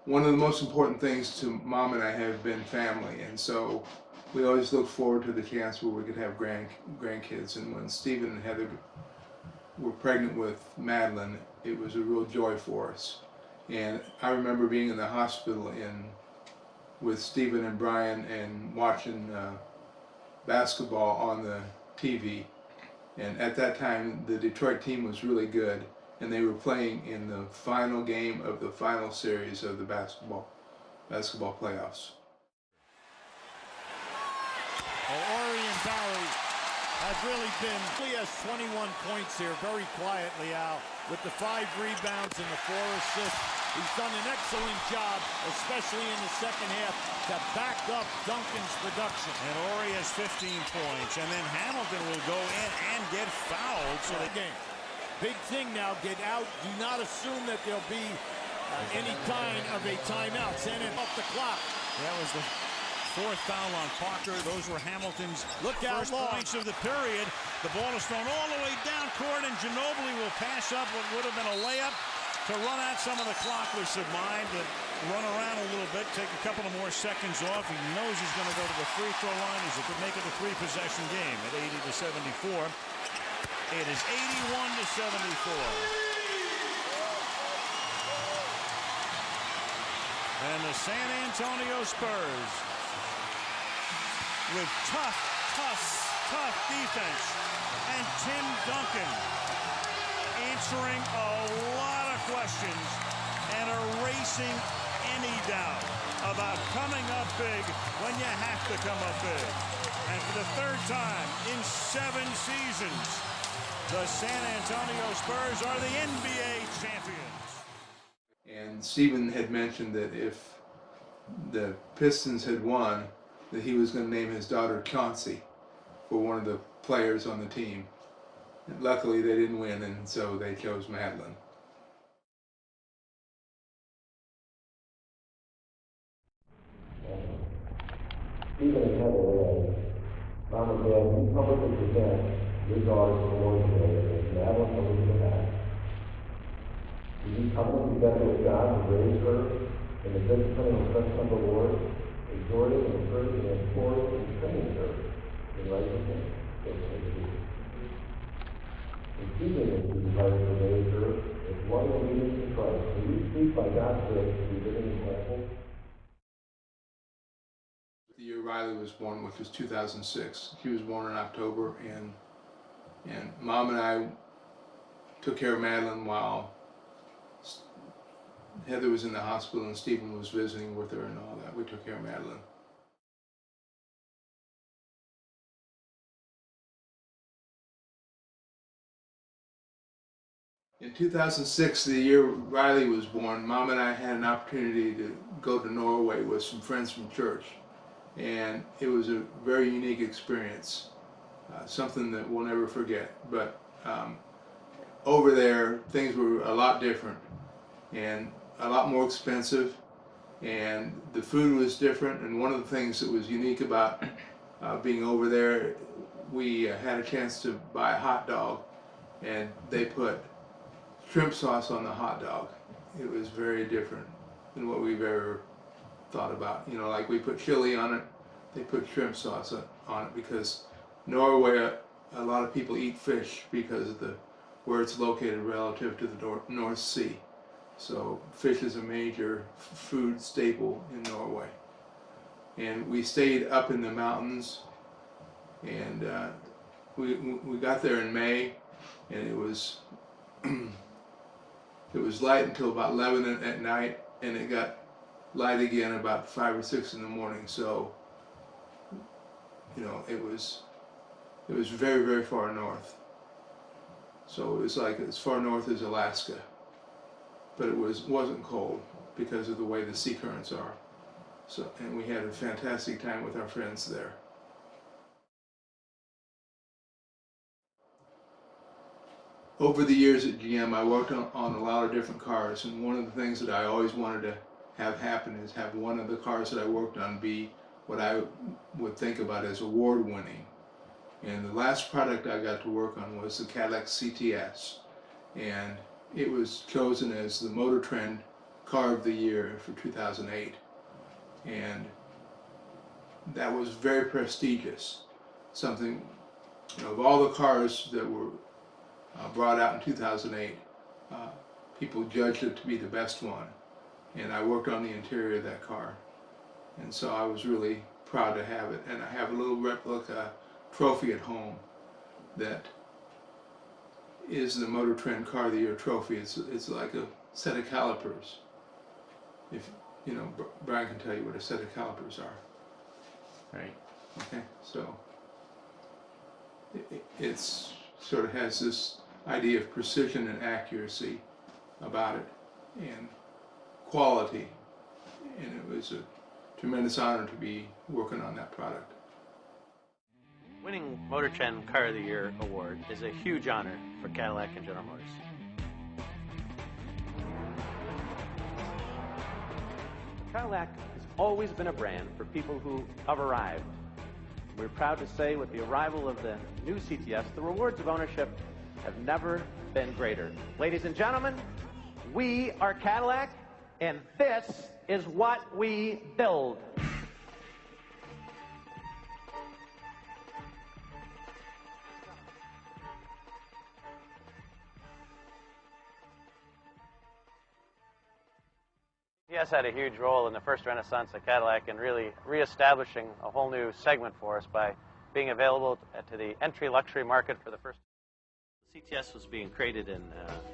one of the most important things to Mom and I have been family, and so we always look forward to the chance where we could have grandkids. And when Stephen and Heather were pregnant with Madeline, it was a real joy for us. And I remember being in the hospital with Stephen and Brian and watching basketball on the TV. And at that time, the Detroit team was really good, and they were playing in the final game of the final series of the basketball playoffs. Well, Orion Barry has really been, he has 21 points here, very quietly, Al, with the 5 rebounds and the 4 assists. He's done an excellent job, especially in the second half, to back up Duncan's production. And Ori has 15 points, and then Hamilton will go in and get fouled. So the game. Big thing now, get out. Do not assume that there'll be any kind of a timeout. Send it off the clock. That was the 4th foul on Parker. Those were Hamilton's first points of the period. The ball is thrown all the way down court, and Ginobili will pass up what would have been a layup to run out some of the clock. With mind to run around a little bit, take a couple of more seconds off. He knows he's going to go to the free throw line. He could make it a 3-possession game at 80-74. It is 81-74. And the San Antonio Spurs, with tough defense, and Tim Duncan answering a lot of questions and erasing any doubt about coming up big when you have to come up big. And for the 3rd time in 7 seasons, the San Antonio Spurs are the NBA champions. And Stephen had mentioned that if the Pistons had won, that he was going to name his daughter Chauncey for one of the players on the team. And luckily they didn't win, and so they chose Madeline. Stephen and Heather, Mom and Dad, you publicly present your daughter's award today as Madeline Elizabeth Act. Do you come together with God to raise her in the discipline and instruction of the Lord, exhorting, encouraging, and supporting, and training her in righteousness and truth? In keeping with the desire to raise her as one obedience to Christ, will you speak by God's grace to be living example? The year Riley was born, which was 2006. She was born in October, and Mom and I took care of Madeline while Heather was in the hospital and Stephen was visiting with her and all that. We took care of Madeline. In 2006, the year Riley was born, Mom and I had an opportunity to go to Norway with some friends from church. And it was a very unique experience, something that we'll never forget. But over there, things were a lot different and a lot more expensive, and the food was different. And one of the things that was unique about being over there, we had a chance to buy a hot dog, and they put shrimp sauce on the hot dog. It was very different than what we've ever thought about. You know, like we put chili on it, they put shrimp sauce on it, because Norway, a lot of people eat fish because of where it's located relative to the North Sea. So fish is a major food staple in Norway. And we stayed up in the mountains, and we got there in May, and it was it was light until about 11 at night, and it got light again about 5 or 6 in the morning. So, you know, it was very, very far north. So it was like as far north as Alaska, but it wasn't cold because of the way the sea currents are. So, and we had a fantastic time with our friends there. Over the years at GM, I worked on a lot of different cars, and one of the things that I always wanted to have happen is have one of the cars that I worked on be what I would think about as award-winning. And the last product I got to work on was the Cadillac CTS, and it was chosen as the Motor Trend Car of the Year for 2008, and that was very prestigious. Something, you know, of all the cars that were brought out in 2008, people judged it to be the best one, and I worked on the interior of that car, and so I was really proud to have it. And I have a little replica trophy at home that is the Motor Trend Car of the Year trophy. It's like a set of calipers. If you know, Brian can tell you what a set of calipers are. Right. Okay, so it's sort of has this idea of precision and accuracy about it, and quality, and it was a tremendous honor to be working on that product. Winning Motor Trend Car of the Year award is a huge honor for Cadillac and General Motors. Cadillac has always been a brand for people who have arrived. We're proud to say with the arrival of the new CTS, the rewards of ownership have never been greater. Ladies and gentlemen, we are Cadillac, and this is what we build. CTS had a huge role in the first renaissance of Cadillac and really reestablishing a whole new segment for us by being available to the entry luxury market for the first. CTS was being created in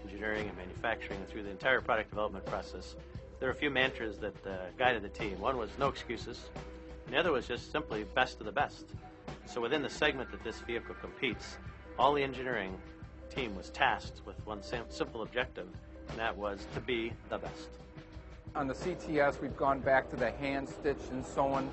engineering and manufacturing and through the entire product development process. There were a few mantras that guided the team. One was no excuses, and the other was just simply best of the best. So within the segment that this vehicle competes, all the engineering team was tasked with one simple objective, and that was to be the best. On the CTS, we've gone back to the hand stitch and sewn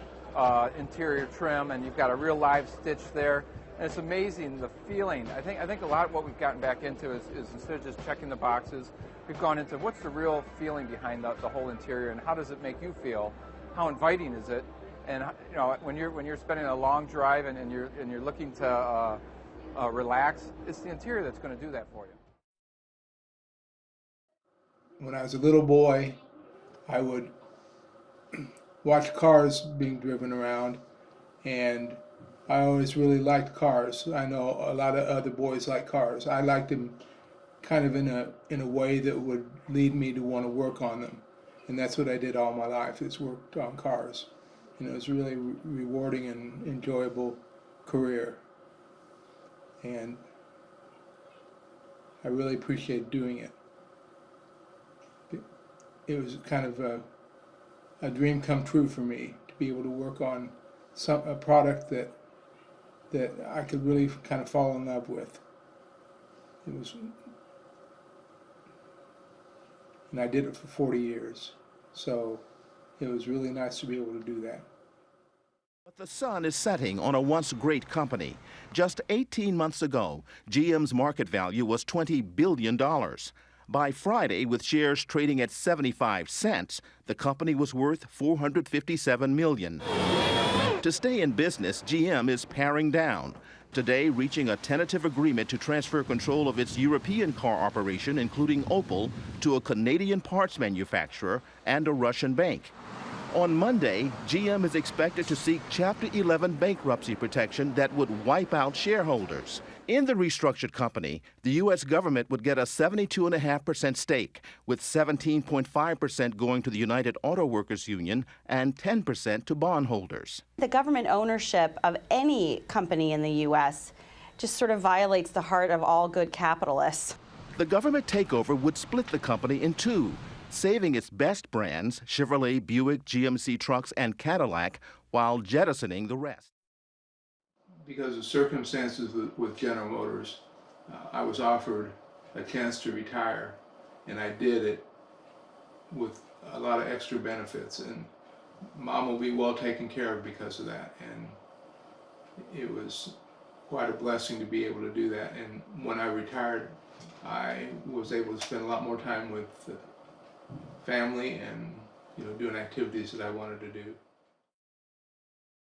interior trim, and you've got a real live stitch there. And it's amazing the feeling. I think a lot of what we've gotten back into is instead of just checking the boxes, we've gone into what's the real feeling behind the whole interior, and how does it make you feel? How inviting is it? And you know, when you're spending a long drive and you're looking to relax, it's the interior that's going to do that for you. When I was a little boy, I would watch cars being driven around, and I always really liked cars. I know a lot of other boys like cars. I liked them kind of in a way that would lead me to want to work on them, and that's what I did all my life, is worked on cars. And it was a really rewarding and enjoyable career, and I really appreciated doing it. It was kind of a dream come true for me to be able to work on a product that I could really kind of fall in love with. It was, and I did it for 40 years, so it was really nice to be able to do that. But the sun is setting on a once great company. Just 18 months ago, GM's market value was $20 billion. By Friday, with shares trading at 75 cents, the company was worth $457 million. To stay in business, GM is paring down, today reaching a tentative agreement to transfer control of its European car operation, including Opel, to a Canadian parts manufacturer and a Russian bank. On Monday, GM is expected to seek Chapter 11 bankruptcy protection that would wipe out shareholders. In the restructured company, the U.S. government would get a 72.5% stake, with 17.5% going to the United Auto Workers Union and 10% to bondholders. The government ownership of any company in the U.S. just sort of violates the heart of all good capitalists. The government takeover would split the company in two, saving its best brands, Chevrolet, Buick, GMC trucks, and Cadillac, while jettisoning the rest. Because of circumstances with General Motors, I was offered a chance to retire, and I did it with a lot of extra benefits, and Mom will be well taken care of because of that, and it was quite a blessing to be able to do that. And when I retired, I was able to spend a lot more time with family and doing activities that I wanted to do.